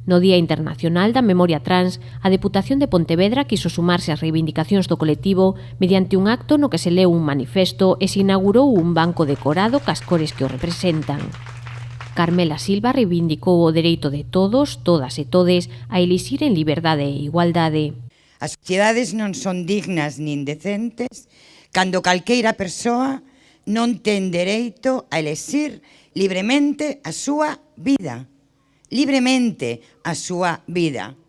No Día Internacional da Memoria Trans, a Deputación de Pontevedra quiso sumarse ás reivindicacións do colectivo mediante un acto no que se leu un manifesto e se inaugurou un banco decorado cas cores que o representan. Carmela Silva reivindicou o dereito de todos, todas e todes a elixir en liberdade e igualdade. As sociedades non son dignas nin decentes cando calqueira persoa non ten dereito a elixir libremente a súa vida. Libremente a súa vida.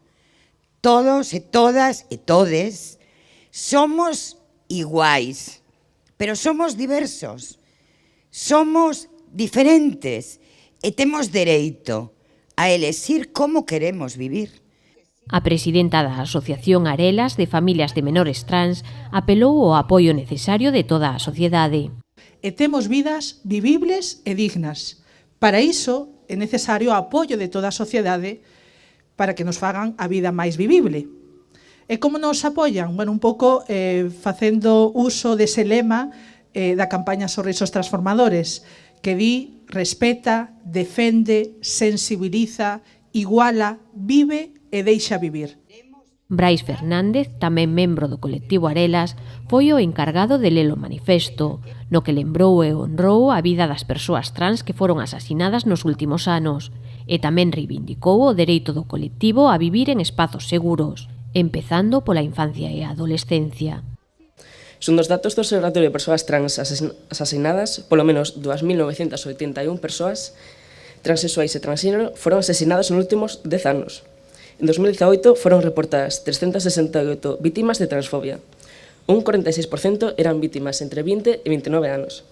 Todos e todas e todes somos iguais, pero somos diversos, somos diferentes e temos dereito a elixir como queremos vivir. A presidenta da Asociación Arelas de Familias de Menores Trans apelou ao apoio necesario de toda a sociedade. E temos vidas vivibles e dignas. Para iso é necesario o apoio de toda a sociedade para que nos fagan a vida máis vivible. E como nos apoian? Bueno, un pouco facendo uso dese lema da campaña Sorrisos Transformadores, que di, respeta, defende, sensibiliza, iguala, vive e deixa vivir. Brais Fernández, tamén membro do colectivo Arelas, foi o encargado de ler o manifesto, no que lembrou e honrou a vida das persoas trans que foron asasinadas nos últimos anos, e tamén reivindicou o dereito do colectivo a vivir en espazos seguros, empezando pola infancia e a adolescencia. Son dos datos do Observatorio de Persoas Trans asasinadas, polo menos 2.981 persoas transexuais e transxénero foron asasinadas nos últimos 10 anos. En 2018 foron reportadas 368 vítimas de transfobia. Un 46% eran vítimas entre 20 e 29 anos.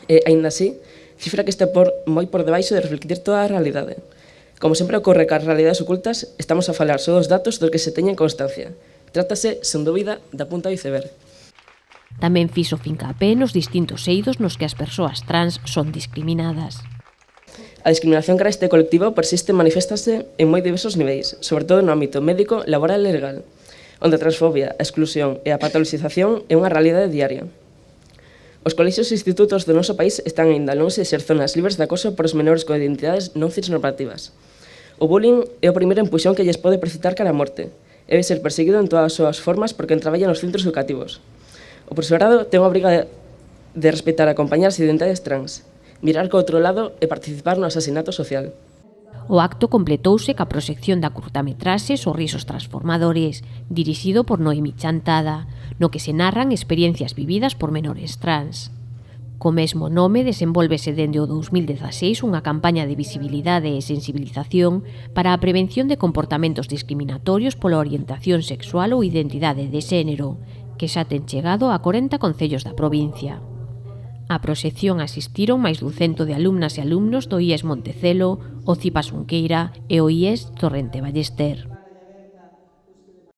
E, aínda así, cifra que está moi por debaixo de reflectir toda a realidade. Como sempre ocorre cas realidades ocultas, estamos a falar só dos datos dos que se teñen constancia. Trátase, sen dúbida, da punta do iceberg. Tamén fixo fincapé nos distintos eidos nos que as persoas trans son discriminadas. A discriminación cara a este colectivo persiste e maniféstase en moi diversos niveis, sobre todo no ámbito médico, laboral e legal, onde a transfobia, a exclusión e a patoloxización é unha realidade diaria. Os colexios e institutos do noso país están aínda lonxe de ser zonas libres de acoso por os menores con identidades non cisnormativas. O bullying é o primeiro empuxón que lles pode precipitar cara a morte. Debe ser perseguido en todas as súas formas por quen traballa nos centros educativos. O profesorado ten a obriga de respetar e acompañar as identidades trans, mirar co outro lado e participar no asasinato social. O acto completouse ca proxección da curtametraxe Sorrisos Transformadores, dirixido por Noemi Chantada, no que se narran experiencias vividas por menores trans. Co mesmo nome desenvólvese dende o 2016 unha campaña de visibilidade e sensibilización para a prevención de comportamentos discriminatorios pola orientación sexual ou identidade de xénero, que xa ten chegado a 40 concellos da provincia. A proxección asistiron máis dun 100 de alumnas e alumnos do IES Montecelo, o CIPAS Unqueira e o IES Torrente Ballester.